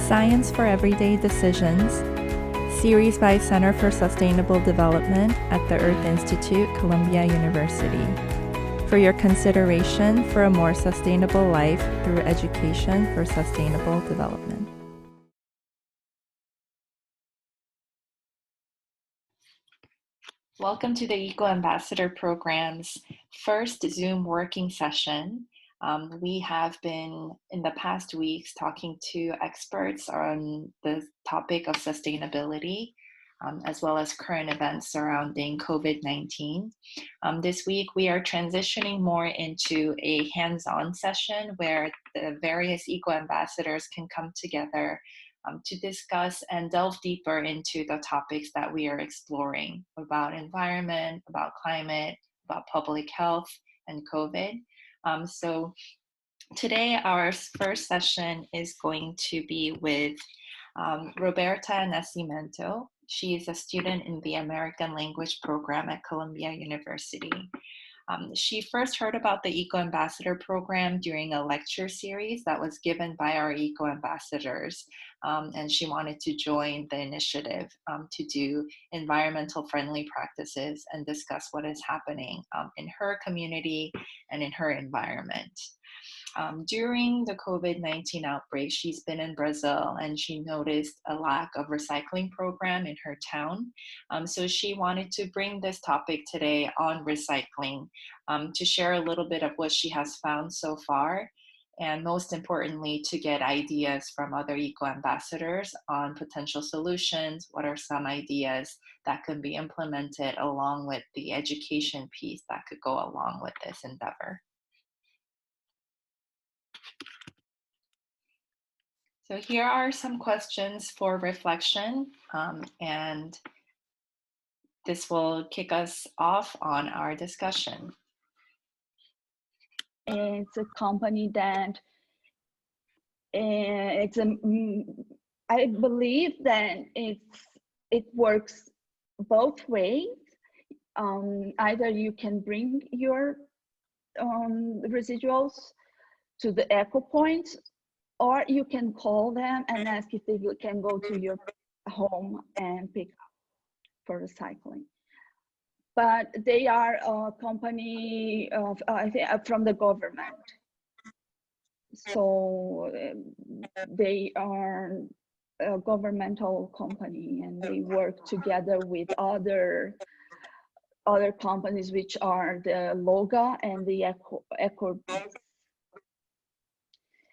Science for Everyday Decisions, series by Center for Sustainable Development at the Earth Institute, Columbia University. For your consideration for a more sustainable life through education for sustainable development. Welcome to the Eco Ambassador Program's first Zoom working session. We have been in the past weeks talking to experts on the topic of sustainability, as well as current events surrounding COVID-19. This week, we are transitioning more into a hands-on session where the various Eco Ambassadors can come together to discuss and delve deeper into the topics that we are exploring about environment, about climate, about public health, and COVID. So today our first session is going to be with Roberta Nascimento. She is a student in the American Language Program at Columbia University. She first heard about the Eco Ambassador Program during a lecture series that was given by our Eco Ambassadors, and she wanted to join the initiative to do environmental friendly practices and discuss what is happening in her community and in her environment. During the COVID-19 outbreak, she's been in Brazil and she noticed a lack of recycling program in her town. So she wanted to bring this topic today on recycling to share a little bit of what she has found so far, and most importantly, to get ideas from other Eco Ambassadors on potential solutions. What are some ideas that can be implemented along with the education piece that could go along with this endeavor? So here are some questions for reflection, and this will kick us off on our discussion. It's a company that I believe that it works both ways. Either you can bring your residuals to the eco point, or you can call them and ask if they can go to your home and pick up for recycling. But they are a company of, I think, from the government. So they are a governmental company and they work together with other companies, which are the LOGA and the Eco.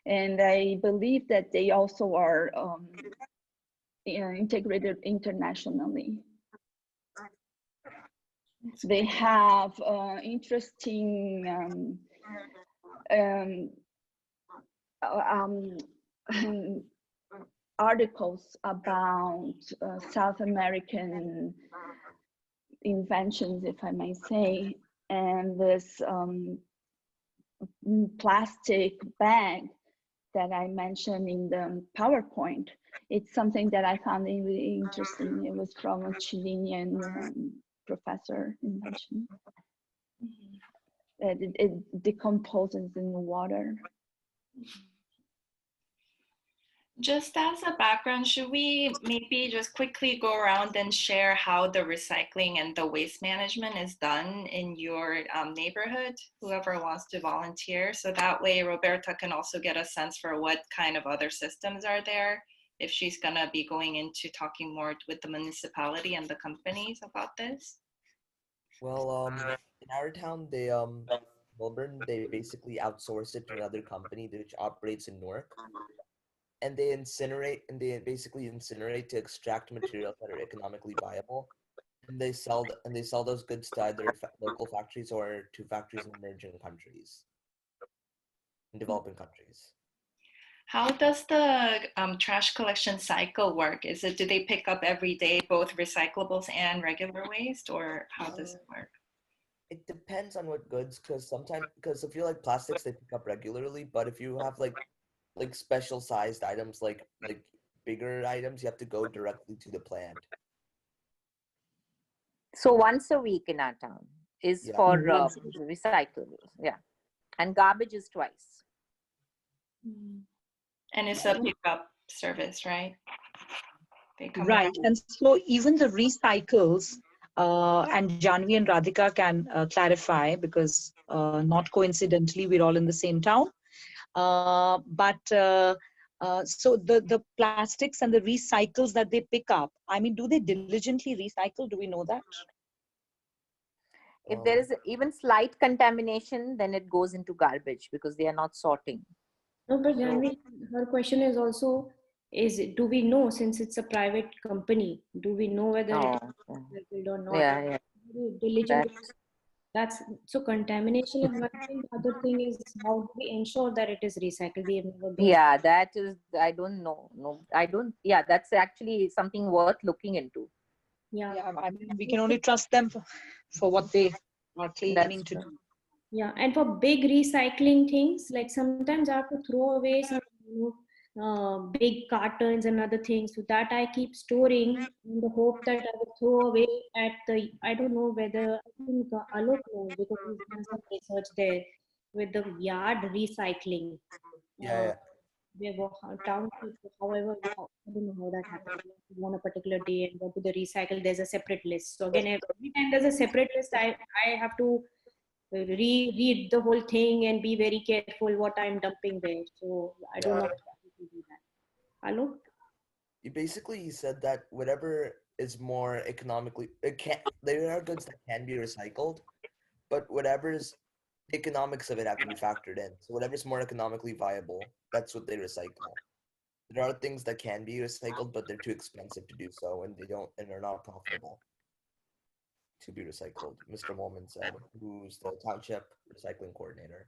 And I believe that they also are integrated internationally. They have interesting articles about South American inventions, if I may say, and this plastic bag that I mentioned in the PowerPoint. It's something that I found really interesting. It was from a Chilean professor invention. That it decomposes in the water. Just as a background, should we maybe just quickly go around and share how the recycling and the waste management is done in your neighborhood? Whoever wants to volunteer. So that way Roberta can also get a sense for what kind of other systems are there, if she's gonna be going into talking more with the municipality and the companies about this. Well, in our town, Melbourne, they basically outsource it to another company which operates in Newark. And they basically incinerate to extract materials that are economically viable. And they sell those goods to either local factories or to factories in emerging countries, in developing countries. How does the trash collection cycle work? Do they pick up every day both recyclables and regular waste, or how does it work? It depends on what goods, because if you like plastics, they pick up regularly. But if you have like special sized items, like bigger items, you have to go directly to the plant. So once a week in our town is for recyclables, and garbage is twice. And it's a pickup service, right? They come Right. around. And so even the recycles, and Janvi and Radhika can clarify, because not coincidentally, we're all in the same town. So the plastics and the recycles that they pick up, I mean, do they diligently recycle? Do we know that? If there is even slight contamination, then it goes into garbage because they are not sorting. No, but So- Janvi, her question is also, do we know, since it's a private company, do we know whether it is Oh, recycled or not? yeah, yeah. Very diligent. That's, That's so contamination is one thing. The other thing is, how do we ensure that it is recycled? We have never been. yeah, that is, I don't know. No, I don't, yeah, that's actually something worth looking into. Yeah. Yeah, I mean, we can only trust them for what they are claiming to do. Yeah, and for big recycling things, like sometimes I have to throw away some, big cartons and other things. So that I keep storing in the hope that I will throw away at the, I don't know whether, I think Alok knows because he's done some research there with the yard recycling. Yeah, We have town, however, I don't know how that happens. On a particular day and go to the recycle, there's a separate list. So again, every time there's a separate list, I have to read the whole thing and be very careful what I'm dumping there. So I don't know how to do that. Hello? He said that whatever is more economically, there are goods that can be recycled, but whatever's economics of it have to be factored in. So whatever's more economically viable, that's what they recycle. There are things that can be recycled, but they're too expensive to do so, and are not profitable to be recycled. Mr. Molman said, who's the township recycling coordinator.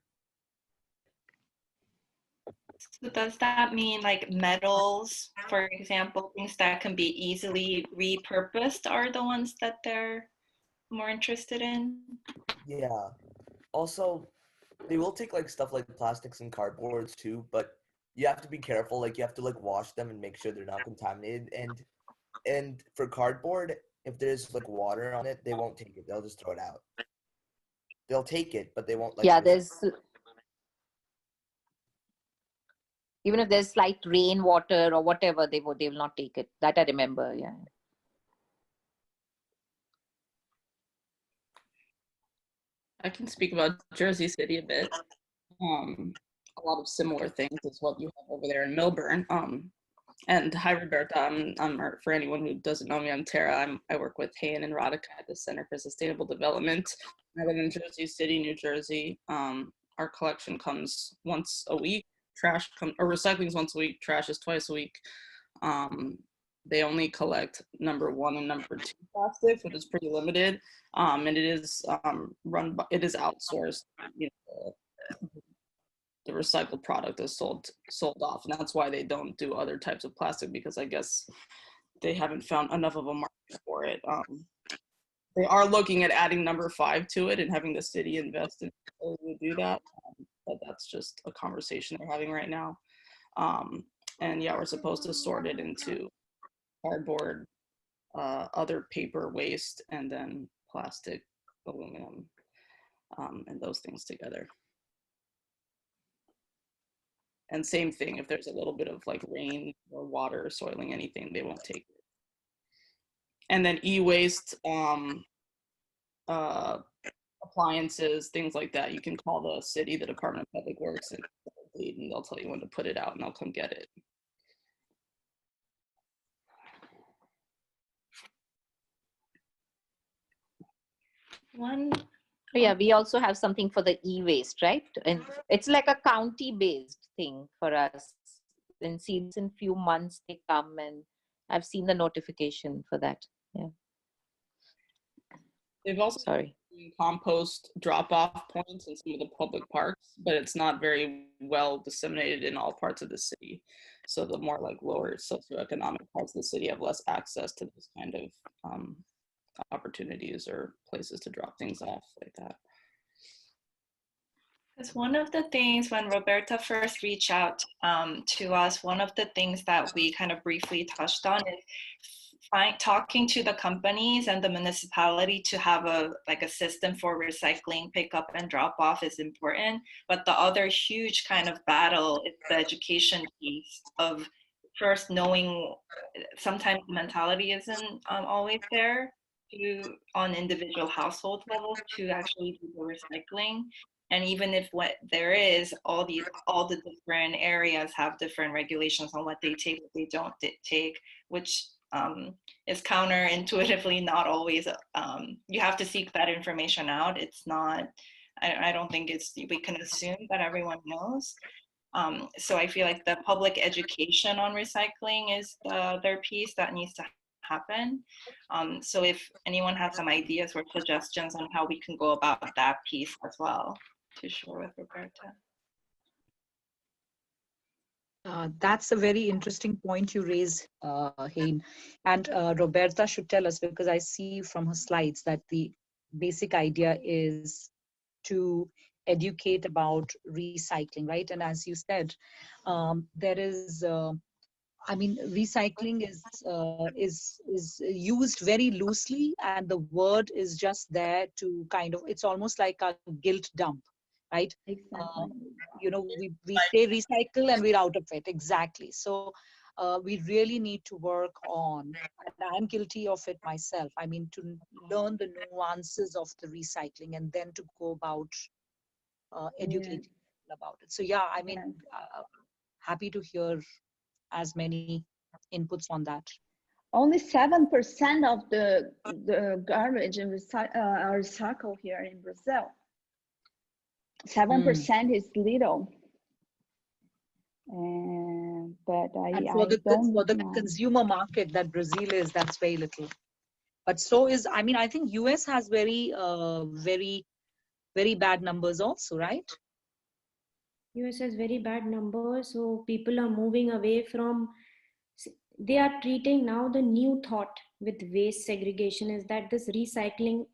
So does that mean like metals, for example, things that can be easily repurposed are the ones that they're more interested in? Yeah. Also, they will take like stuff like plastics and cardboards too, but you have to be careful. Like you have to like wash them and make sure they're not contaminated. And for cardboard, if there's like water on it, they won't take it. They'll just throw it out. They'll take it, but they won't like. Yeah, there's, even if there's slight rain water or whatever, they will not take it. That I remember, yeah. I can speak about Jersey City a bit. A lot of similar things is what you have over there in Millburn. And hi, Roberta. I'm for anyone who doesn't know me, I'm Tara. I work with Hayan and Radhika at the Center for Sustainable Development. I live in Jersey City, New Jersey. Our collection comes once a week. Recycling is once a week. Trash is twice a week. They only collect number 1 and number 2 plastics, which is pretty limited. And it is it is outsourced. You know, the recycled product is sold off, and that's why they don't do other types of plastic, because I guess they haven't found enough of a market for it. They are looking at adding number 5 to it and having the city invest in order to do that, but that's just a conversation they're having right now. And yeah, we're supposed to sort it into cardboard, other paper waste, and then plastic, aluminum, and those things together. And same thing, if there's a little bit of like rain or water soiling anything, they won't take it. And then e-waste, appliances, things like that, you can call the city, the Department of Public Works, and they'll tell you when to put it out and they'll come get it. Yeah, we also have something for the e-waste, right? And it's like a county-based thing for us. And see, in few months they come, and I've seen the notification for that. Yeah. They've also compost drop-off points in some of the public parks, but it's not very well disseminated in all parts of the city. So the more like lower socioeconomic parts of the city have less access to this kind of opportunities or places to drop things off like that. Because one of the things when Roberta first reached out to us, one of the things that we kind of briefly touched on is talking to the companies and the municipality to have a system for recycling, pickup and drop off is important. But the other huge kind of battle is the education piece of first knowing sometimes the mentality isn't always there to on individual household level to actually do the recycling. And even if what there is, all the different areas have different regulations on what they take, what they don't take, which is counterintuitively not always. You have to seek that information out. It's not. I don't think it's we can assume that everyone knows. So I feel like the public education on recycling is their piece that needs to happen. So if anyone has some ideas or suggestions on how we can go about that piece as well, to share with Roberta. That's a very interesting point you raise, Hein. And Roberta should tell us, because I see from her slides that the basic idea is to educate about recycling, right? And as you said, there is, I mean, recycling is used very loosely, and the word is just there to kind of, it's almost like a guilt dump, right? Exactly. You know, we say recycle and we're out of it. Exactly. So we really need to work on, and I'm guilty of it myself. I mean, to learn the nuances of the recycling and then to go about educating people about it. So yeah, I mean, happy to hear as many inputs on that. Only 7% of the garbage are recycled here in Brazil. 7% is little. But and I for the don't consumer market that Brazil is, that's very little. But so is, I mean, I think US has very bad numbers also, right? US has very bad numbers, so people are moving away from. They are treating now the new thought with waste segregation is that this recycling,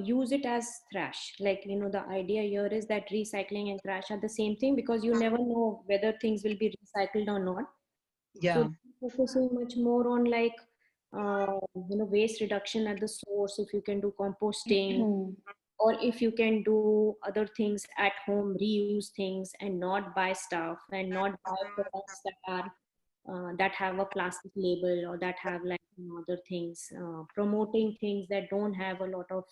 use it as trash. Like, you know, the idea here is that recycling and trash are the same thing because you never know whether things will be recycled or not. Yeah. So focusing much more on like, waste reduction at the source. If you can do composting, or if you can do other things at home, reuse things and not buy stuff and not buy products that are that have a plastic label or that have like, other things, promoting things that don't have a lot of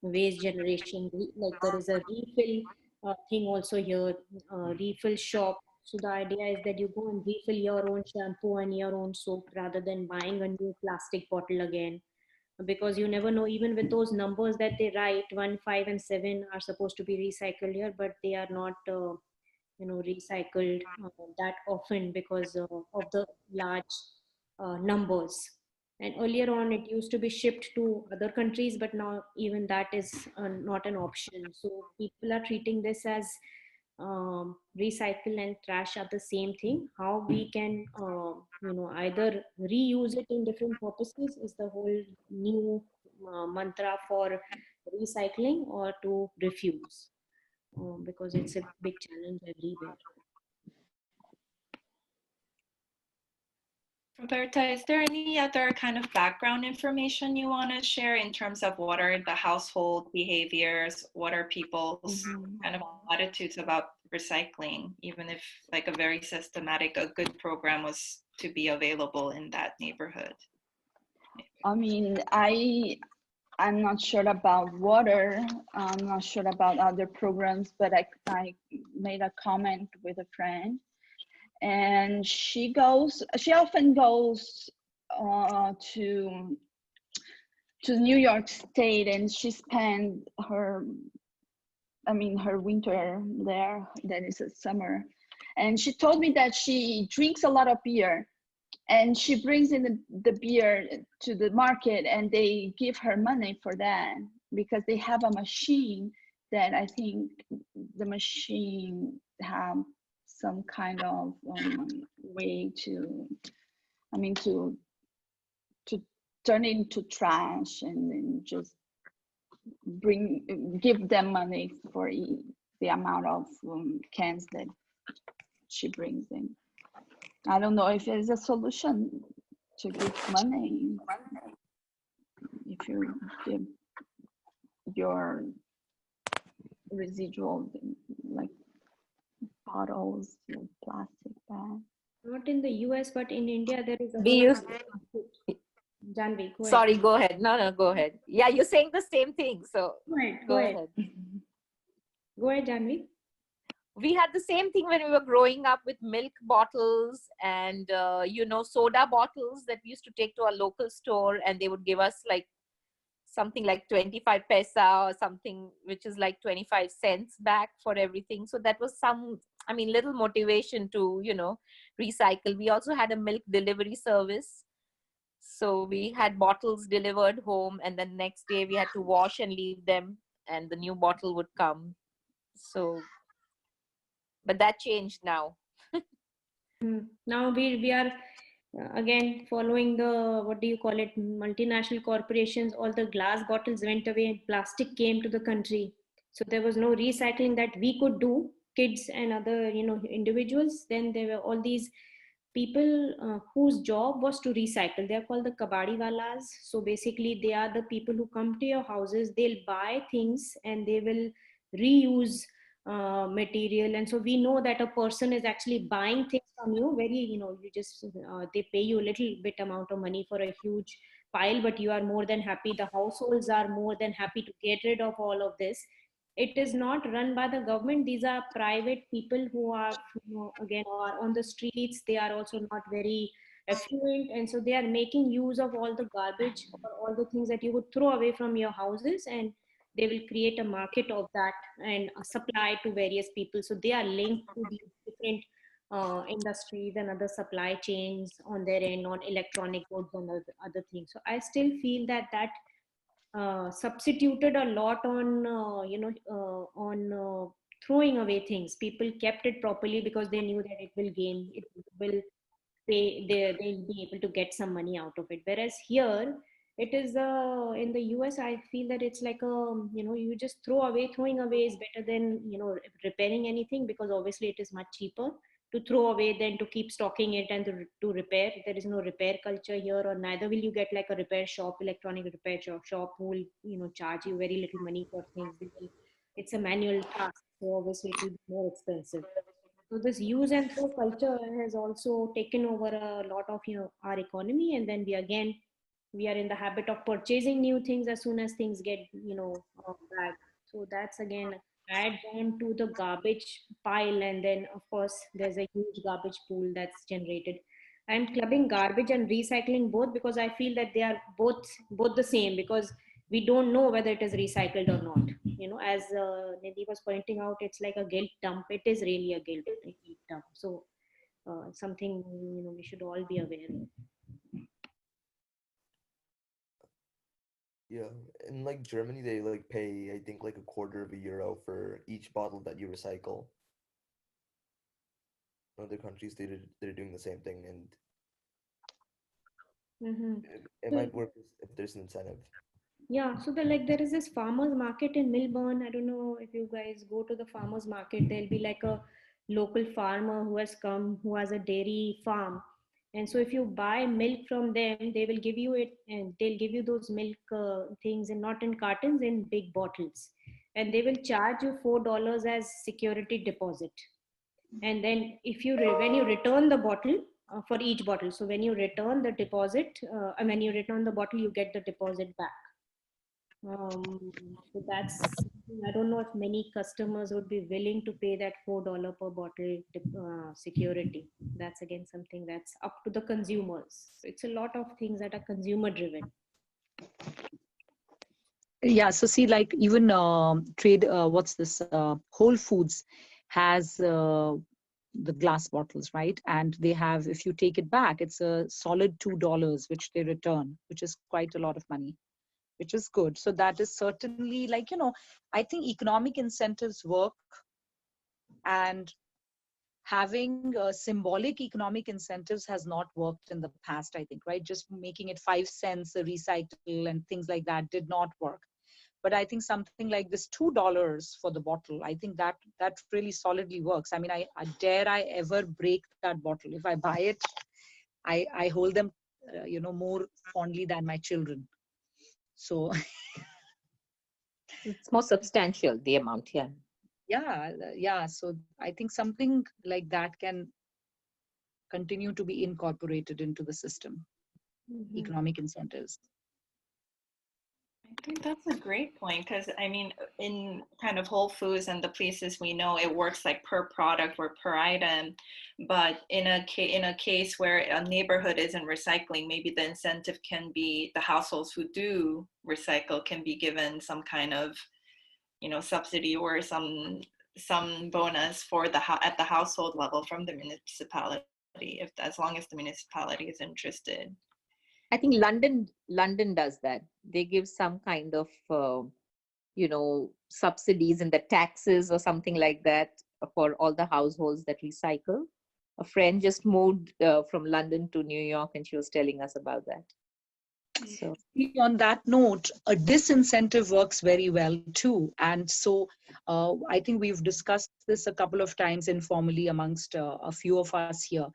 waste generation. Like there is a refill thing also here, refill shop. So the idea is that you go and refill your own shampoo and your own soap rather than buying a new plastic bottle again, because you never know, even with those numbers that they write, 1, 5 and 7 are supposed to be recycled here, but they are not recycled that often because of the large numbers. And earlier on it used to be shipped to other countries, but now even that is not an option. So people are treating this as recycle and trash are the same thing. How we can either reuse it in different purposes is the whole new mantra for recycling, or to refuse, because it's a big challenge everywhere. Roberta, is there any other kind of background information you want to share in terms of what are the household behaviors, what are people's kind of attitudes about recycling, even if like a very systematic, a good program was to be available in that neighborhood? I mean, I'm not sure about water. I'm not sure about other programs, but I made a comment with a friend, and she often goes to New York State, and she spent her winter there. That is a summer, and she told me that she drinks a lot of beer, and she brings in the beer to the market, and they give her money for that because they have a machine that I think the machine have some kind of way to turn it into trash, and then just give them money for the amount of cans that she brings in. I don't know if there's a solution to give money. If you give your residual, like bottles, your plastic bag. Not in the US, but in India, there is a We whole used, Janvi, go ahead. sorry, go ahead. No, go ahead. Yeah, you're saying the same thing. So Go ahead. Go go ahead. ahead. Go ahead, Janvi. We had the same thing when we were growing up with milk bottles and, soda bottles that we used to take to our local store, and they would give us like something like 25 paisa or something, which is like 25 cents back for everything. So that was little motivation to, recycle. We also had a milk delivery service. So we had bottles delivered home, and then next day we had to wash and leave them, and the new bottle would come. So, but that changed now. Now we are again following the, what do you call it, multinational corporations. All the glass bottles went away and plastic came to the country, so there was no recycling that we could do, kids and other individuals. Then there were all these people whose job was to recycle. They are called the kabadi walas. So basically they are the people who come to your houses, they'll buy things and they will reuse material. And so we know that a person is actually buying things from you very, you just they pay you a little bit amount of money for a huge pile, but you are more than happy, the households are more than happy to get rid of all of this. It is not run by the government. These are private people who are, again, are on the streets. They are also not very affluent, and so they are making use of all the garbage or all the things that you would throw away from your houses, and they will create a market of that and supply to various people. So they are linked to these different industries and other supply chains on their end, on electronic goods and other things. So I still feel that substituted a lot on throwing away things. People kept it properly because they knew that it will pay, they'll be able to get some money out of it. Whereas here it is in the US, I feel that it's like you just throwing away is better than repairing anything, because obviously it is much cheaper to throw away than to keep stocking it and to repair. There is no repair culture here, or neither will you get like a repair shop, electronic repair shop who will charge you very little money for things. It's a manual task, so obviously it will be more expensive. So this use and throw culture has also taken over a lot of our economy, and then we are in the habit of purchasing new things as soon as things get bad. So that's again add on to the garbage pile, and then of course there's a huge garbage pool that's generated. I'm clubbing garbage and recycling both because I feel that they are both the same, because we don't know whether it is recycled or not. As Nidhi was pointing out, it's like a guilt dump. It is really a guilt dump. So something we should all be aware of. Yeah, in like Germany, they like pay, I think, like a quarter of a euro for each bottle that you recycle. Other countries, they're doing the same thing, and Mm-hmm. it might work if there's an incentive. Yeah, so there is this farmers market in Melbourne. I don't know if you guys go to the farmers market. There'll be like a local farmer who has come, who has a dairy farm, and so if you buy milk from them, they will give you it, and they'll give you those milk things, and not in cartons, in big bottles, and they will charge you $4 as security deposit. And then if when you return the bottle, for each bottle, so when you return the deposit, when you return the bottle, you get the deposit back. So that's, I don't know if many customers would be willing to pay that $4 per bottle security. That's again something that's up to the consumers. So it's a lot of things that are consumer driven. Yeah, so see, like even trade, what's this? Whole Foods has the glass bottles, right? And they have, if you take it back, it's a solid $2 which they return, which is quite a lot of money, which is good. So that is certainly, like, I think economic incentives work, and having symbolic economic incentives has not worked in the past, I think, right? Just making it 5 cents a recycle and things like that did not work. But I think something like this $2 for the bottle, I think that really solidly works. I mean, dare I ever break that bottle? If I buy it, I hold them more fondly than my children. So It's more substantial, the amount, yeah. yeah, so I think something like that can continue to be incorporated into the system, economic incentives. I think that's a great point because I mean, in kind of Whole Foods and the places we know, it works like per product or per item. But in a case where a neighborhood isn't recycling, maybe the incentive can be the households who do recycle can be given some kind of, subsidy or some bonus for at the household level from the municipality, if as long as the municipality is interested. I think London does that. They give some kind of subsidies in the taxes or something like that for all the households that recycle. A friend just moved from London to New York, and she was telling us about that. So on that note, a disincentive works very well too. And so I think we've discussed this a couple of times informally amongst a few of us here,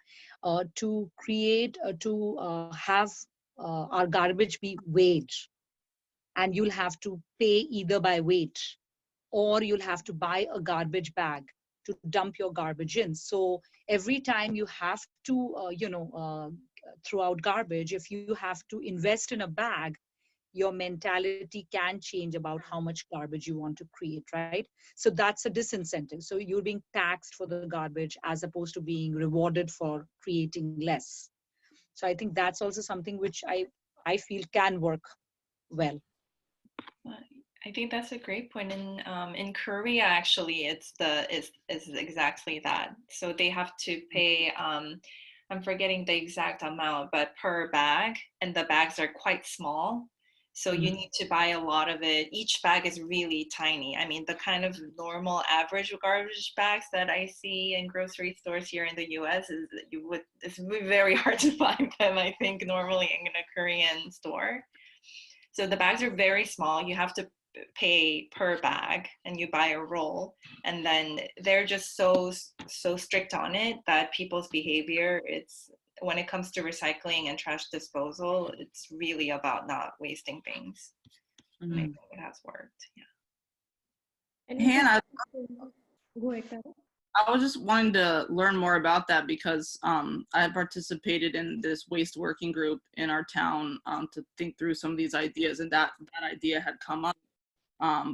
to create, to have our garbage be weighed. And you'll have to pay either by weight, or you'll have to buy a garbage bag to dump your garbage in. So every time you have to, throw out garbage, if you have to invest in a bag, your mentality can change about how much garbage you want to create, right? So that's a disincentive. So you're being taxed for the garbage as opposed to being rewarded for creating less. So I think that's also something which I feel can work well. I think that's a great point. In Korea, actually, it's exactly that. So they have to pay. I'm forgetting the exact amount, but per bag, and the bags are quite small. So you need to buy a lot of it. Each bag is really tiny. I mean, the kind of normal average garbage bags that I see in grocery stores here in the US it's very hard to find them, I think, normally in a Korean store. So the bags are very small. You have to pay per bag, and you buy a roll, and then they're just so strict on it that people's behavior, when it comes to recycling and trash disposal, it's really about not wasting things. And I think it has worked. Yeah. Hannah, Go ahead, Tara. I was just wanting to learn more about that because I participated in this waste working group in our town to think through some of these ideas, and that idea had come up,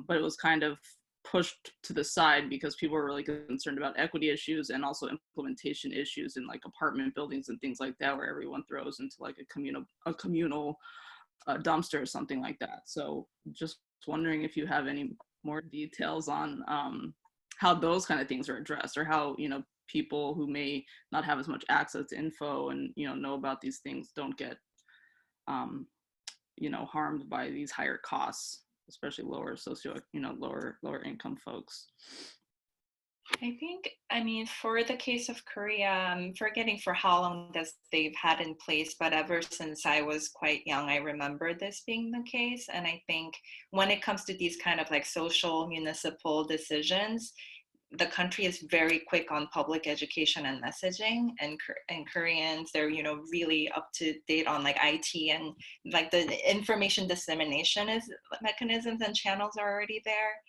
but it was kind of pushed to the side because people were really concerned about equity issues and also implementation issues in like apartment buildings and things like that, where everyone throws into like a communal dumpster or something like that. So just wondering if you have any more details on how those kind of things are addressed, or how people who may not have as much access to info and know about these things don't get harmed by these higher costs, especially lower lower income folks. I mean, for the case of Korea, I'm forgetting for how long they've had in place, but ever since I was quite young, I remember this being the case. And I think when it comes to these kind of like social municipal decisions, the country is very quick on public education and messaging, and Koreans, they're really up to date on like IT, and like the information dissemination mechanisms and channels are already there.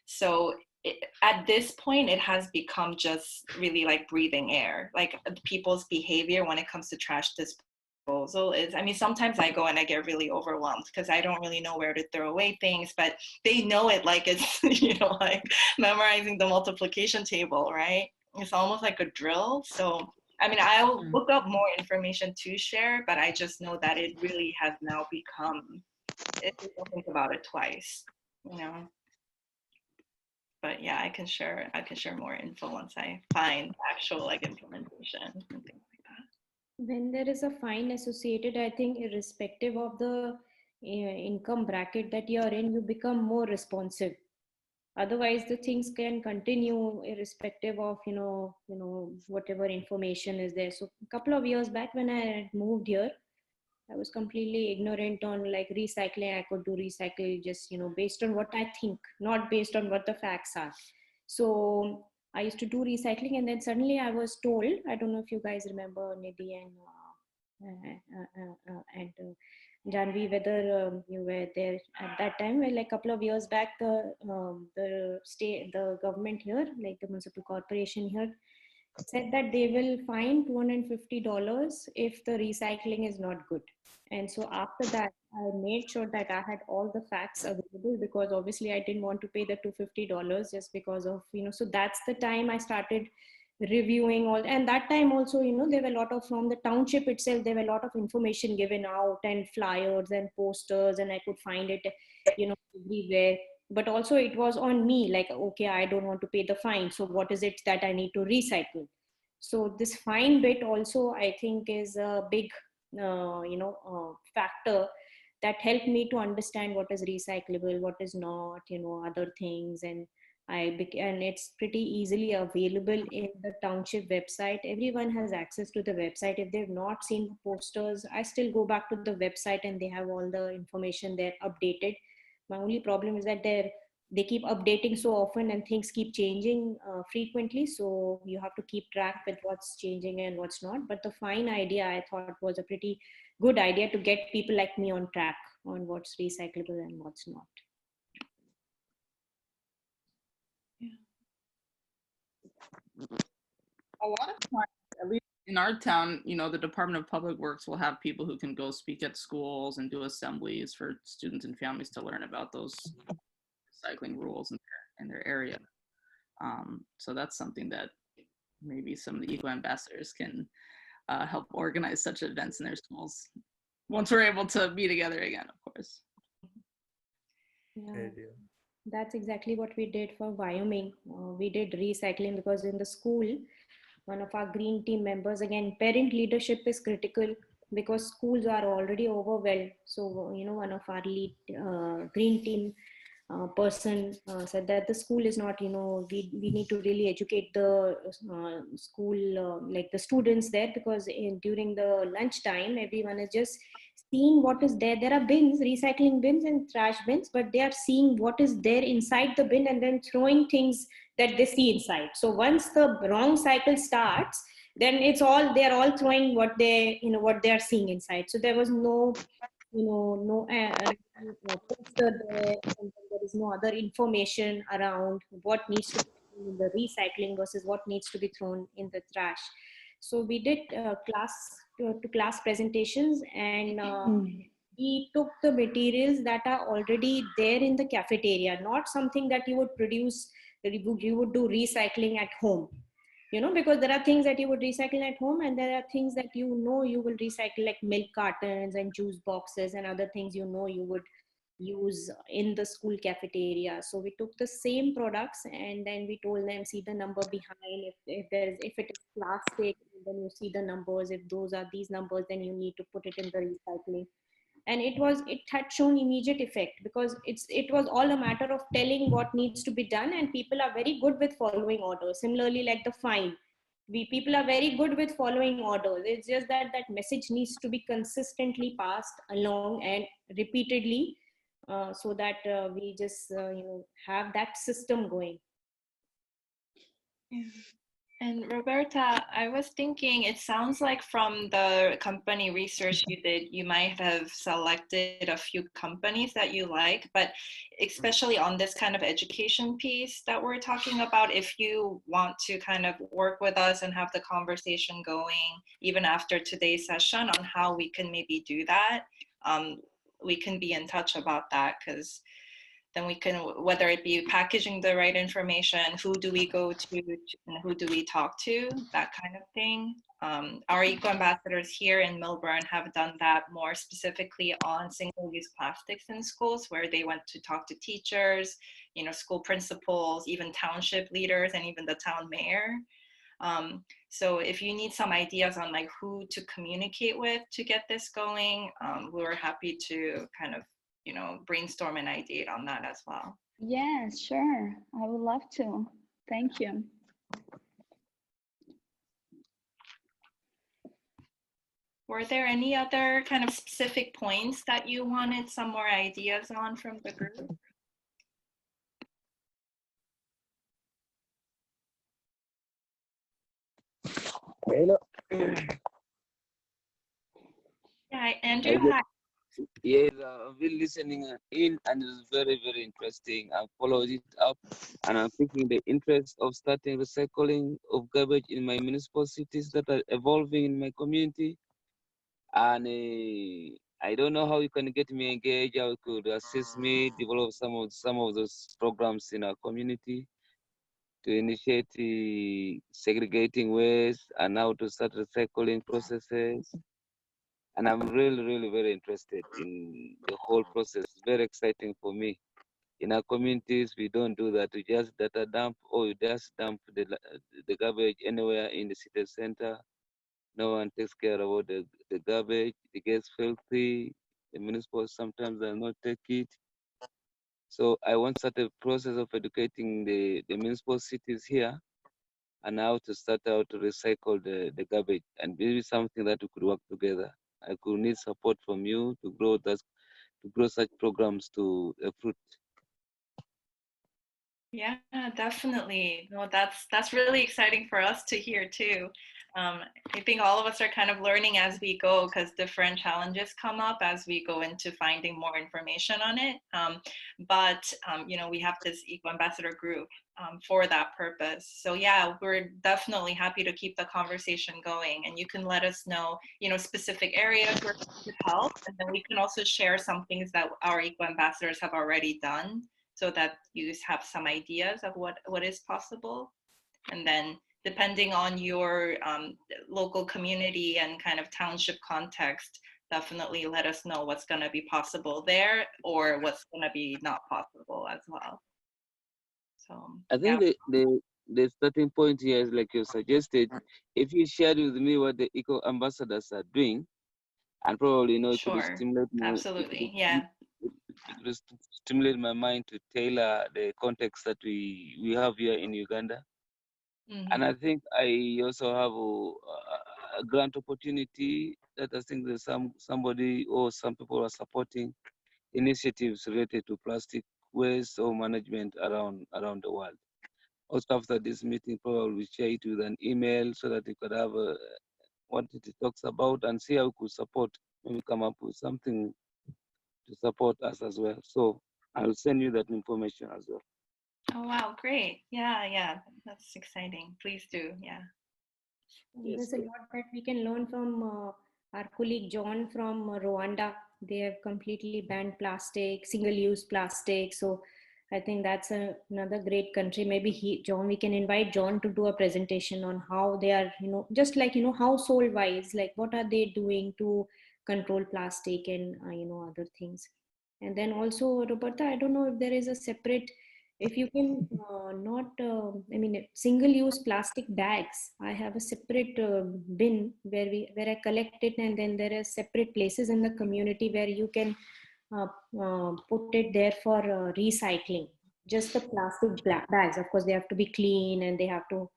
So at this point, it has become just really like breathing air. Like people's behavior when it comes to trash disposal is, I mean, sometimes I go and I get really overwhelmed because I don't really know where to throw away things, but they know it like it's, like memorizing the multiplication table, right? It's almost like a drill. So, I mean, I'll look up more information to share, but I just know that it really has now become, people think about it twice, But yeah, I can share more info once I find actual like implementation and things like that. When there is a fine associated, I think irrespective of the income bracket that you're in, you become more responsive. Otherwise, the things can continue irrespective of whatever information is there. So a couple of years back when I had moved here, I was completely ignorant on like recycling. I could do recycle just, based on what I think, not based on what the facts are. So I used to do recycling, and then suddenly I was told, I don't know if you guys remember Nidhi and Janvi, whether you were there at that time. Well, like a couple of years back, the government here, like the municipal corporation here, said that they will fine $250 if the recycling is not good. And so after that, I made sure that I had all the facts available, because obviously I didn't want to pay the $250 just because of, so that's the time I started reviewing all. And that time also, there were a lot of, from the township itself, there were a lot of information given out and flyers and posters, and I could find it, everywhere. But also it was on me, like, okay, I don't want to pay the fine, so what is it that I need to recycle? So this fine bit also, I think, is a big factor that helped me to understand what is recyclable, what is not, other things. And and it's pretty easily available in the township website. Everyone has access to the website. If they've not seen the posters, I still go back to the website and they have all the information there updated. My only problem is that they keep updating so often and things keep changing frequently. So you have to keep track with what's changing and what's not. But the fine idea, I thought, was a pretty good idea to get people like me on track on what's recyclable and what's not. A lot of times, at least in our town, the Department of Public Works will have people who can go speak at schools and do assemblies for students and families to learn about those recycling rules in their area. So that's something that maybe some of the eco ambassadors can help organize such events in their schools once we're able to be together again, of course. Yeah, that's exactly what we did for Wyoming. We did recycling because in the school, one of our green team members, again, parent leadership is critical because schools are already overwhelmed. So, one of our lead green team person said that the school is not, we need to really educate the school, like the students there, because during the lunchtime, everyone is just seeing what is there. There are bins, recycling bins and trash bins, but they are seeing what is there inside the bin and then throwing things that they see inside. So once the wrong cycle starts, then they're all throwing what what they are seeing inside. So there was no no poster there, and there is no other information around what needs to be thrown in the recycling versus what needs to be thrown in the trash. So we did class presentations, and we took the materials that are already there in the cafeteria, not something that you would produce, that you would do recycling at home. Because there are things that you would recycle at home, and there are things that you will recycle, like milk cartons and juice boxes and other things you would use in the school cafeteria. So we took the same products and then we told them, see the number behind. If it is plastic, then you see the numbers. If those are these numbers, then you need to put it in the recycling. And it had shown immediate effect, because it was all a matter of telling what needs to be done, and people are very good with following orders. Similarly, like the fine, people are very good with following orders. It's just that message needs to be consistently passed along and repeatedly, so that we just have that system going. Yeah. And Roberta, I was thinking, it sounds like from the company research you did, you might have selected a few companies that you like, but especially on this kind of education piece that we're talking about, if you want to kind of work with us and have the conversation going, even after today's session, on how we can maybe do that, we can be in touch about that, because then we can, whether it be packaging the right information, who do we go to and who do we talk to, that kind of thing. Our eco ambassadors here in Melbourne have done that more specifically on single-use plastics in schools, where they went to talk to teachers, school principals, even township leaders, and even the town mayor. So if you need some ideas on like who to communicate with to get this going, we're happy to kind of brainstorm and ideate on that as well. Yes, sure. I would love to. Thank you. Were there any other kind of specific points that you wanted some more ideas on from the group? Yeah, Andrew, hi. Yes, I've been listening in, and it's very, very interesting. I followed it up, and I'm thinking the interest of starting recycling of garbage in my municipal cities that are evolving in my community. And I don't know how you can get me engaged. How you could assist me develop some of those programs in our community to initiate segregating waste and how to start recycling processes. And I'm really, really very interested in the whole process. It's very exciting for me. In our communities, we don't do that. We just data dump or you just dump the garbage anywhere in the city center. No one takes care about the garbage. It gets filthy. The municipals sometimes do not take it. So I want to start a process of educating the municipal cities here and how to start out to recycle the garbage, and maybe something that we could work together. I could need support from you to grow such programs to a fruit. Yeah, definitely. No, that's really exciting for us to hear too. I think all of us are kind of learning as we go because different challenges come up as we go into finding more information on it. But you know, we have this Eco Ambassador group for that purpose. So yeah, we're definitely happy to keep the conversation going, and you can let us know, you know, specific areas where we could help, and then we can also share some things that our Eco Ambassadors have already done so that you have some ideas of what is possible. And then depending on your local community and kind of township context, definitely let us know what's going to be possible there or what's going to be not possible as well. So I yeah, think the starting point here is like you suggested. If you shared with me what the eco ambassadors are doing, and probably it could sure, stimulate absolutely, yeah. it could stimulate my mind to tailor the context that we have here in Uganda. And I Mm-hmm. think I also have a grant opportunity that I think there's somebody or some people are supporting initiatives related to plastic waste or management around the world. Also after this meeting, probably we'll share it with an email so that you could have what it talks about and see how we could support when we come up with something to support us as well. So I'll send you that information as well. Oh wow, great. Yeah, yeah, that's exciting. Please do. Yeah. Yes, There's a lot that we can learn from our colleague John from Rwanda. They have completely banned plastic, single-use plastic. So I think that's another great country. Maybe John, we can invite John to do a presentation on how they are, just like, household-wise, like what are they doing to control plastic and, other things. And then also, Roberta, I don't know if there is a separate, if you can not I mean single use plastic bags. I have a separate bin where I collect it, and then there are separate places in the community where you can put it there for recycling. Just the plastic bags, of course they have to be clean and they have to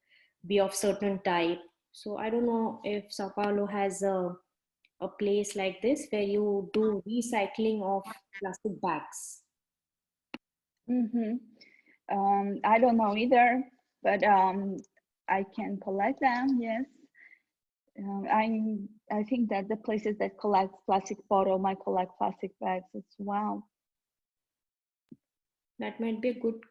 be of certain type. So I don't know if Sao Paulo has a place like this where you do recycling of plastic bags. I don't know either, but I can collect them. Yes, I think that the places that collect plastic bottle might collect plastic bags as well. That might be a good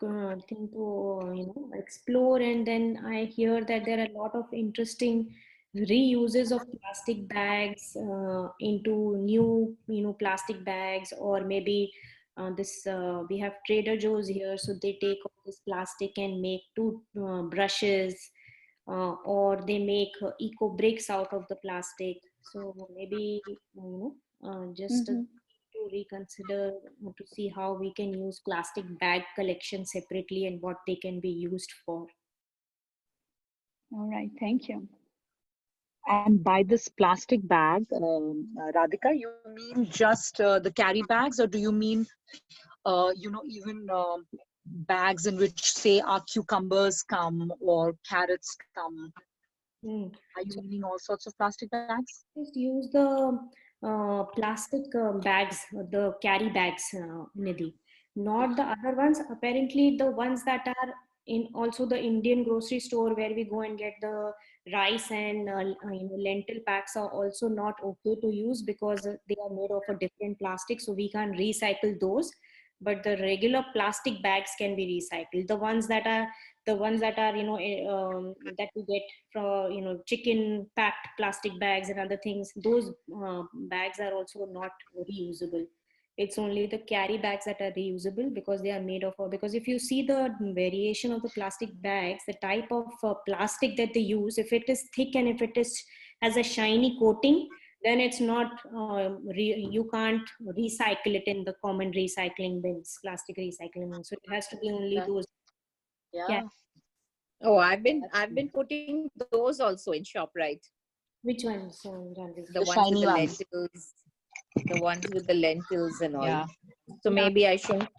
thing to explore. And then I hear that there are a lot of interesting reuses of plastic bags into new plastic bags, or maybe this we have Trader Joe's here, so they take all this plastic and make two brushes, or they make eco bricks out of the plastic. So maybe just Mm-hmm. to reconsider to see how we can use plastic bag collection separately and what they can be used for. All right, thank you. And by this plastic bag, Radhika, you mean just the carry bags, or do you mean, even bags in which, say, our cucumbers come or carrots come? Are you So meaning all sorts of plastic bags? just use the plastic bags, the carry bags, Nidhi, not the other ones. Apparently, the ones that are in also the Indian grocery store where we go and get the rice and lentil packs are also not okay to use because they are made of a different plastic, so we can't recycle those. But the regular plastic bags can be recycled. The ones that are that we get from chicken packed plastic bags and other things, those bags are also not reusable. It's only the carry bags that are reusable because they are made of, because if you see the variation of the plastic bags, the type of plastic that they use, if it is thick and if it is has a shiny coating, then it's not you can't recycle it in the common recycling bins, plastic recycling bins. So it has to be only Yeah. those. Yeah. Oh, I've been putting those also in ShopRite. Which ones, Janvi? The ones with shiny the ones. lentils, the ones with the lentils and all. Yeah. So Yeah. maybe I shouldn't.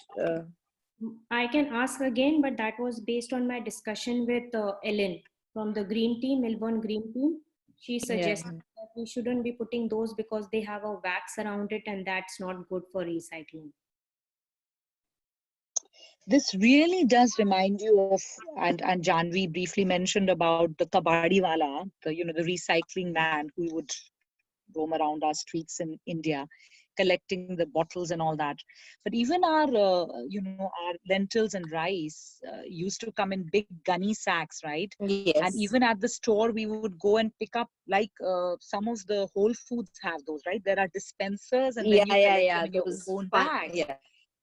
I can ask again, but that was based on my discussion with Ellen from the Green Team, Melbourne Green Team. She suggested that we shouldn't be putting those because they have a wax around it and that's not good for recycling. This really does remind you of, and Janvi briefly mentioned about the kabadi wala, the recycling man who would roam around our streets in India, collecting the bottles and all that. But even our lentils and rice used to come in big gunny sacks, right? Yes. And even at the store, we would go and pick up, like some of the Whole Foods have those, right? There are dispensers, and then you collect them in your Those own fun, bags. yeah.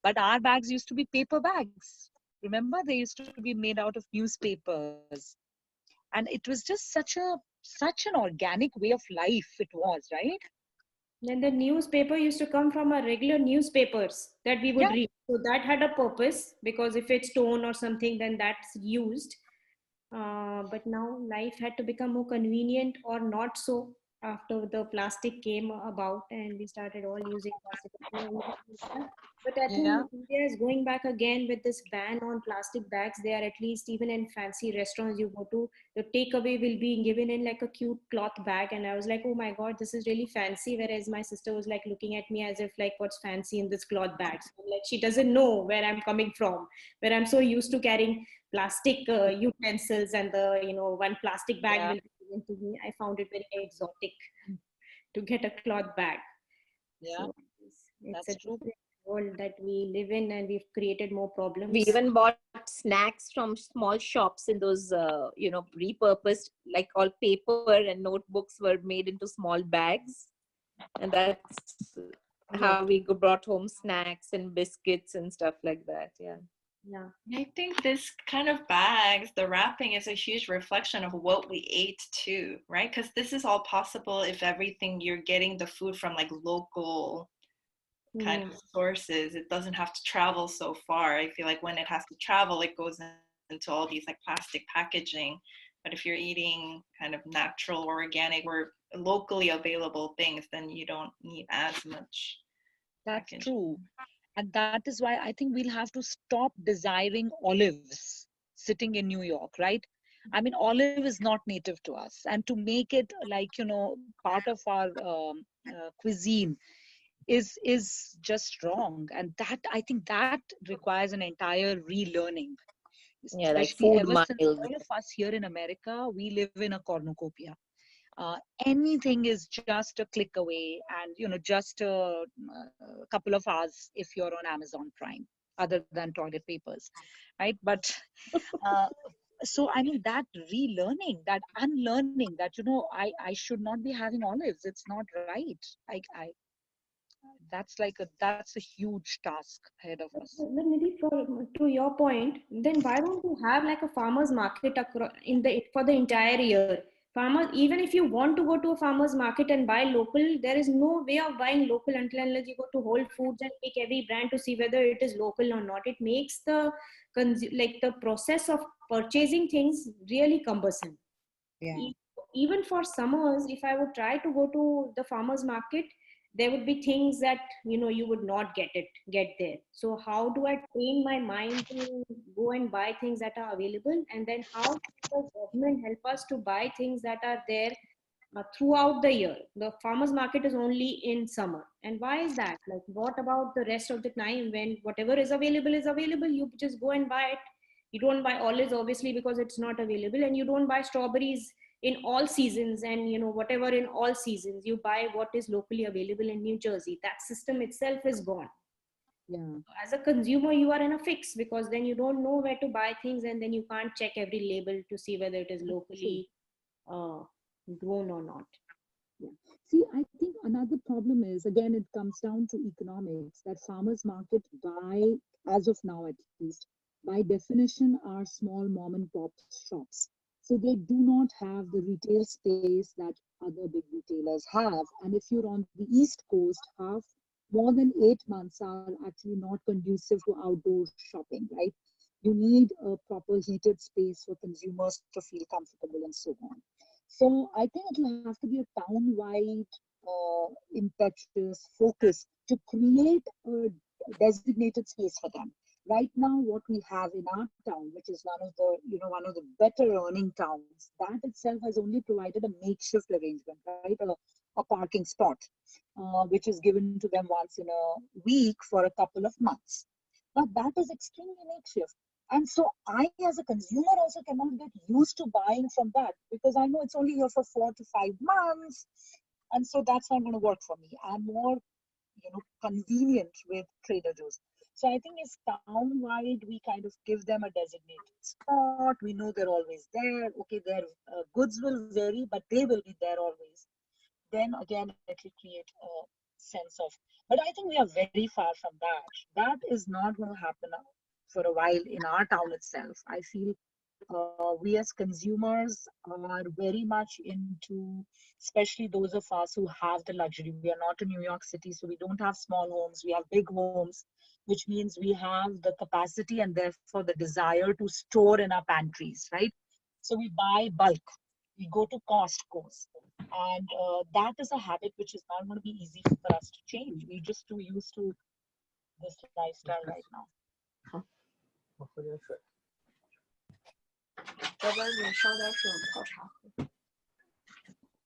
But our bags used to be paper bags. Remember, they used to be made out of newspapers. And it was just such an organic way of life it was, right? Then the newspaper used to come from our regular newspapers that we would Yeah. read. So that had a purpose, because if it's torn or something, then that's used. But now life had to become more convenient or not so after the plastic came about and we started all using plastic. But I Yeah. think India is going back again with this ban on plastic bags. They are, at least even in fancy restaurants you go to, the takeaway will be given in like a cute cloth bag. And I was like, oh my God, this is really fancy. Whereas my sister was like looking at me as if like, what's fancy in this cloth bag? So like, she doesn't know where I'm coming from, where I'm so used to carrying plastic utensils and the one plastic bag Yeah. will be given to me. I found it very exotic to get a cloth bag. Yeah. So it's a That's true. different world that we live in, and we've created more problems. We even bought snacks from small shops in those, repurposed, like all paper and notebooks were made into small bags. And that's how we brought home snacks and biscuits and stuff like that. Yeah. Yeah. I think this kind of bags, the wrapping is a huge reflection of what we ate too, right? Because this is all possible if everything you're getting the food from like local kind of sources. It doesn't have to travel so far. I feel like when it has to travel, it goes into all these like plastic packaging. But if you're eating kind of natural or organic or locally available things, then you don't need as much That's packaging. true. And that is why I think we'll have to stop desiring olives sitting in New York, right? I mean, olive is not native to us. And to make it like, part of our cuisine is just wrong. And that, I think that requires an entire relearning. Yeah, like Especially food ever since miles. all of us here in America, we live in a cornucopia. Anything is just a click away, and just a couple of hours if you're on Amazon Prime, other than toilet papers, right? But so I mean, that relearning, that unlearning, that I should not be having olives. It's not right. I that's a huge task ahead of us. But maybe to your point, then why don't you have like a farmers market for the entire year? Farmers, even if you want to go to a farmers market and buy local, there is no way of buying local unless you go to Whole Foods and pick every brand to see whether it is local or not. It makes the the process of purchasing things really cumbersome. Yeah. Even for summers, if I would try to go to the farmers market, there would be things that you would not get there. So how do I train my mind to go and buy things that are available? And then how does government help us to buy things that are there throughout the year? The farmers market is only in summer, and why is that? Like, what about the rest of the time when whatever is available, you just go and buy it? You don't buy olives obviously because it's not available, and you don't buy strawberries in all seasons, and whatever in all seasons. You buy what is locally available in New Jersey. That system itself is gone. Yeah. As a consumer, you are in a fix, because then you don't know where to buy things, and then you can't check every label to see whether it is locally grown or not. Yeah. See, I think another problem is, again, it comes down to economics, that farmers market, by, as of now at least, by definition, are small mom and pop shops. So they do not have the retail space that other big retailers have. And if you're on the East Coast, more than 8 months are actually not conducive to outdoor shopping, right? You need a proper heated space for consumers to feel comfortable and so on. So I think it will have to be a town-wide impetus focus to create a designated space for them. Right now, what we have in our town, which is one of the better earning towns, that itself has only provided a makeshift arrangement, right? A parking spot, which is given to them once in a week for a couple of months. But that is extremely makeshift. And so I, as a consumer, also cannot get used to buying from that, because I know it's only here for 4 to 5 months. And so that's not going to work for me. I'm more, convenient with Trader Joe's. So I think if town-wide we kind of give them a designated spot, we know they're always there. Okay, their goods will vary, but they will be there always. Then again, it will create a sense of, but I think we are very far from that. That is not going to happen for a while in our town itself. I feel we as consumers are very much into, especially those of us who have the luxury. We are not in New York City, so we don't have small homes. We have big homes, which means we have the capacity and therefore the desire to store in our pantries, right? So we buy bulk. We go to Costco's. And that is a habit which is not going to be easy for us to change. We're just too used to this lifestyle right now.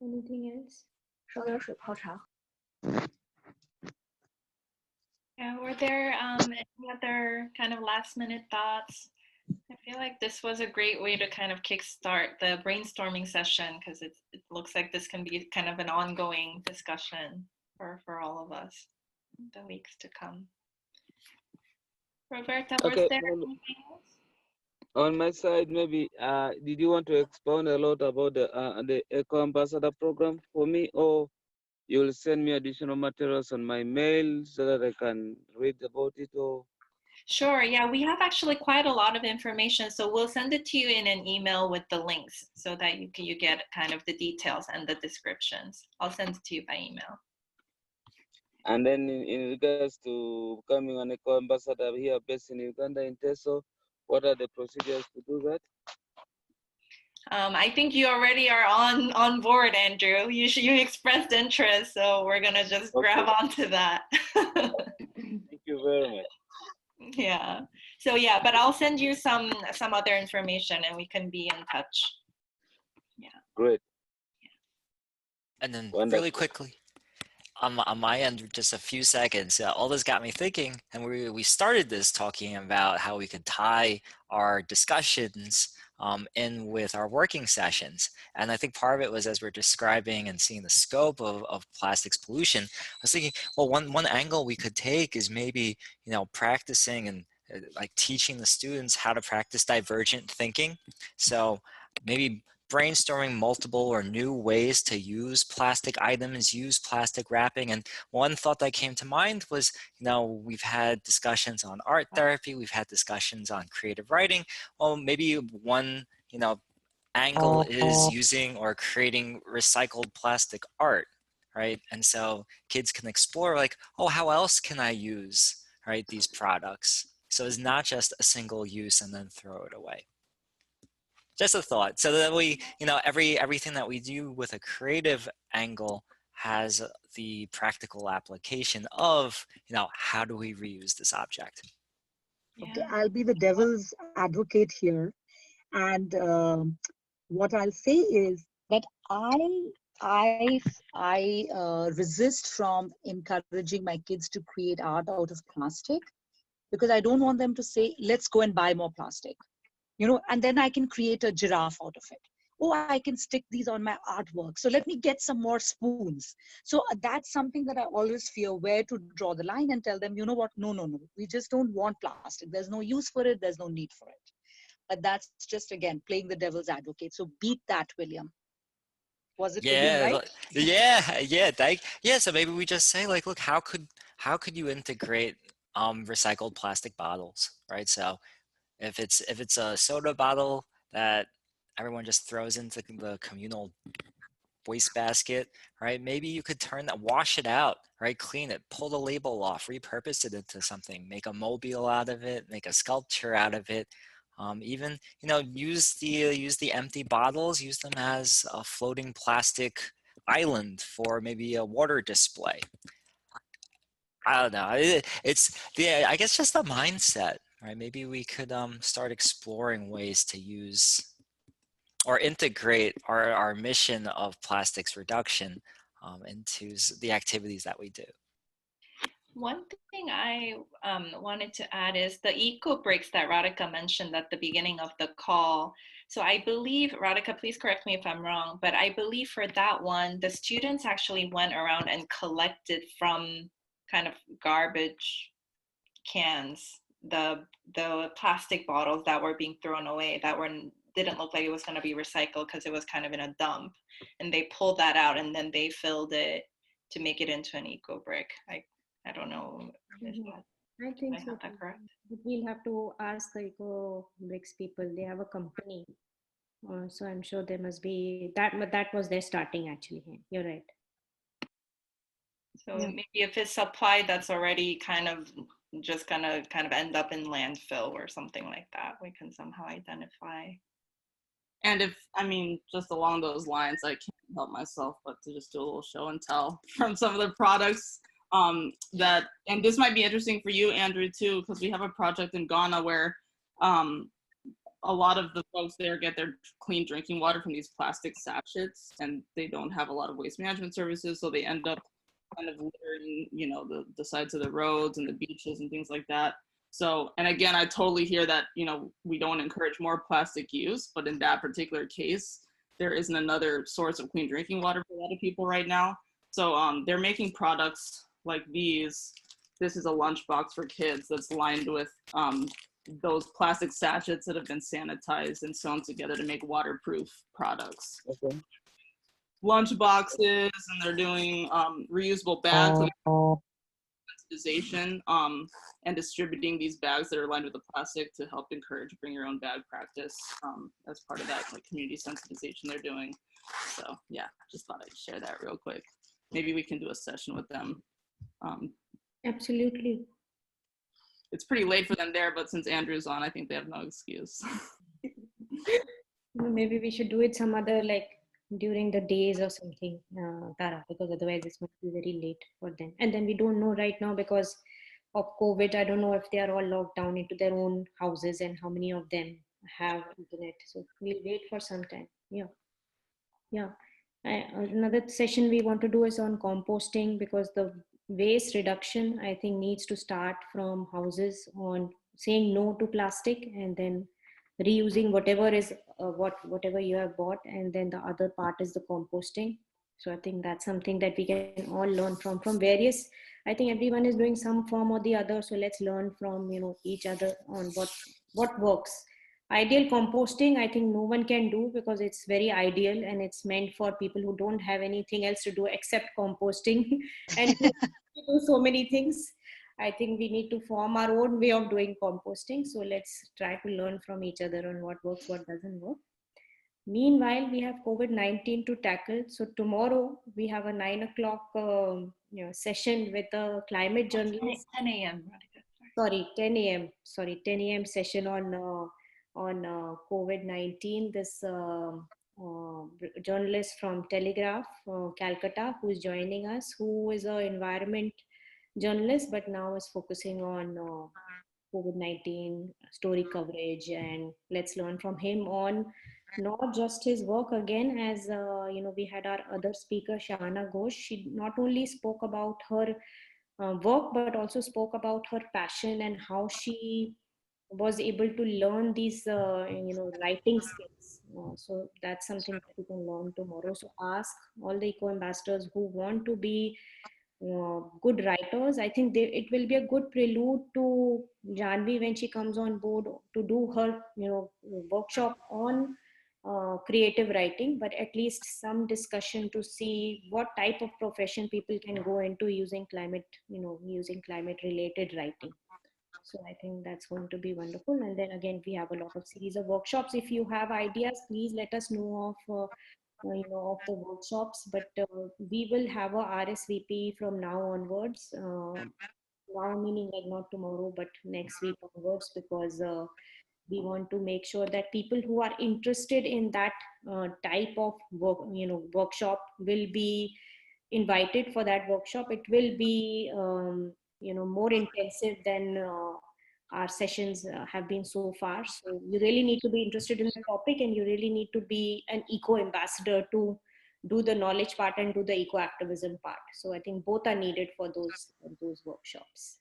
Anything else? Yeah, were there any other kind of last minute thoughts? I feel like this was a great way to kind of kickstart the brainstorming session, because it looks like this can be kind of an ongoing discussion for all of us in the weeks to come. Roberta, was Okay, there anything else? on my side, maybe, did you want to expound a lot about the Eco Ambassador program for me, or you'll send me additional materials on my mail so that I can read about it? Or Sure, yeah, we have actually quite a lot of information, so we'll send it to you in an email with the links so that you get kind of the details and the descriptions. I'll send it to you by email. and then in regards to becoming an Eco Ambassador here based in Uganda, in Teso, what are the procedures to do that? I think you already are on board, Andrew. You expressed interest, so we're gonna just grab onto that. Thank you very much. Yeah. So yeah, but I'll send you some other information, and we can be in touch. Yeah. Great. And then Wonderful. really quickly, on my end, just a few seconds, all this got me thinking, and we started this talking about how we could tie our discussions in with our working sessions. And I think part of it was, as we're describing and seeing the scope of plastics pollution, I was thinking, well, one angle we could take is maybe, practicing and like teaching the students how to practice divergent thinking. So maybe brainstorming multiple or new ways to use plastic items, use plastic wrapping. And one thought that came to mind was, we've had discussions on art therapy, we've had discussions on creative writing. Well, maybe one, angle is using or creating recycled plastic art, right? And so kids can explore like, oh, how else can I use, right, these products? So it's not just a single use and then throw it away. Just a thought, so that we, everything that we do with a creative angle has the practical application of, how do we reuse this object? Okay, I'll be the devil's advocate here. And what I'll say is that I resist from encouraging my kids to create art out of plastic, because I don't want them to say, let's go and buy more plastic. and then I can create a giraffe out of it. Oh, I can stick these on my artwork. So let me get some more spoons. So that's something that I always fear, where to draw the line and tell them, you know what? No, no, no. We just don't want plastic. There's no use for it. There's no need for it. But that's just, again, playing the devil's advocate. So beat that, William. Was it William, Yeah, right? yeah. So maybe we just say like, look, how could you integrate recycled plastic bottles, right? So if it's a soda bottle that everyone just throws into the communal waste basket, right? Maybe you could wash it out, right? Clean it, pull the label off, repurpose it into something, make a mobile out of it, make a sculpture out of it. Even use the empty bottles, use them as a floating plastic island for maybe a water display. I don't know. I guess just the mindset, right? Maybe we could start exploring ways to use or integrate our mission of plastics reduction into the activities that we do. One thing I wanted to add is the eco breaks that Radhika mentioned at the beginning of the call. So I believe, Radhika, please correct me if I'm wrong, but I believe for that one, the students actually went around and collected from kind of garbage cans, the plastic bottles that were being thrown away that didn't look like it was going to be recycled because it was kind of in a dump, and they pulled that out and then they filled it to make it into an eco brick. I don't know if I think I so. got that correct. But we'll have to ask the Eco Bricks people. They have a company, so I'm sure there must be that. But that was their starting actually. You're right. So Yeah. maybe if it's supplied, that's already kind of just gonna kind of end up in landfill or something like that, we can somehow identify. And just along those lines, I can't help myself but to just do a little show and tell from some of the products and this might be interesting for you, Andrew, too, because we have a project in Ghana where a lot of the folks there get their clean drinking water from these plastic sachets, and they don't have a lot of waste management services, so they end up kind of littering, the sides of the roads and the beaches and things like that. So, and again, I totally hear that, we don't encourage more plastic use, but in that particular case, there isn't another source of clean drinking water for a lot of people right now. So they're making products like these. This is a lunchbox for kids that's lined with those plastic sachets that have been sanitized and sewn together to make waterproof products. Okay. Lunch boxes, and they're doing reusable bags. Sensitization and distributing these bags that are lined with the plastic to help encourage bring your own bag practice as part of that community sensitization they're doing. So yeah, just thought I'd share that real quick. Maybe we can do a session with them. Absolutely. It's pretty late for them there, but since Andrew's on, I think they have no excuse. Maybe we should do it some other, like during the days or something, Tara, because otherwise this might be very late for them. And then we don't know right now because of COVID. I don't know if they are all locked down into their own houses and how many of them have internet. So we'll wait for some time. Yeah. Another session we want to do is on composting, because the waste reduction, I think, needs to start from houses, on saying no to plastic and then reusing whatever you have bought, and then the other part is the composting. So I think that's something that we can all learn from various. I think everyone is doing some form or the other, so let's learn from each other on what works. Ideal composting, I think no one can do, because it's very ideal and it's meant for people who don't have anything else to do except composting and do so many things. I think we need to form our own way of doing composting. So let's try to learn from each other on what works, what doesn't work. Meanwhile, we have COVID-19 to tackle. So tomorrow we have a 9 o'clock session with a climate journalist. 10 a.m. Sorry, 10 a.m. Sorry, 10 a.m. session on COVID-19. This journalist from Telegraph, Calcutta, who is joining us, who is an environment journalist, but now is focusing on COVID-19 story coverage. And let's learn from him on not just his work again, as we had our other speaker, Shahana Ghosh. She not only spoke about her work, but also spoke about her passion and how she was able to learn these writing skills. So that's something that you can learn tomorrow. So ask all the eco ambassadors who want to be good writers. I think it will be a good prelude to Janvi when she comes on board to do her workshop on creative writing, but at least some discussion to see what type of profession people can go into using climate related writing. So I think that's going to be wonderful. And then again, we have a lot of series of workshops. If you have ideas, please let us know of the workshops. But we will have a RSVP from now onwards. Now meaning like not tomorrow, but next week onwards, because we want to make sure that people who are interested in that type of workshop will be invited for that workshop. It will be more intensive than our sessions have been so far. So you really need to be interested in the topic, and you really need to be an eco ambassador to do the knowledge part and do the eco activism part. So I think both are needed for those workshops.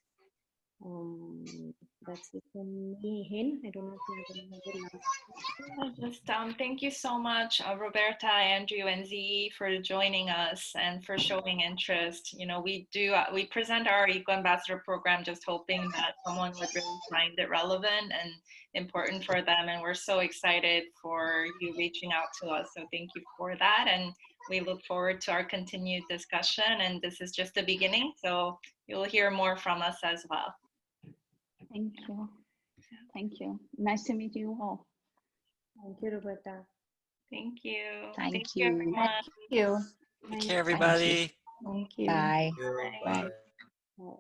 That's it from me, Hin. I don't know if you have another last question. Just thank you so much, Roberta, Andrew, and Z for joining us and for showing interest. We present our Eco Ambassador program just hoping that someone would really find it relevant and important for them. And we're so excited for you reaching out to us. So thank you for that. And we look forward to our continued discussion. And this is just the beginning. So you'll hear more from us as well. Thank you. Thank you. Nice to meet you all. Thank you, Roberta. Thank you. Thank you, you. everyone. Thank you. Take care, everybody. Thank you. Bye. Bye. Bye. Bye.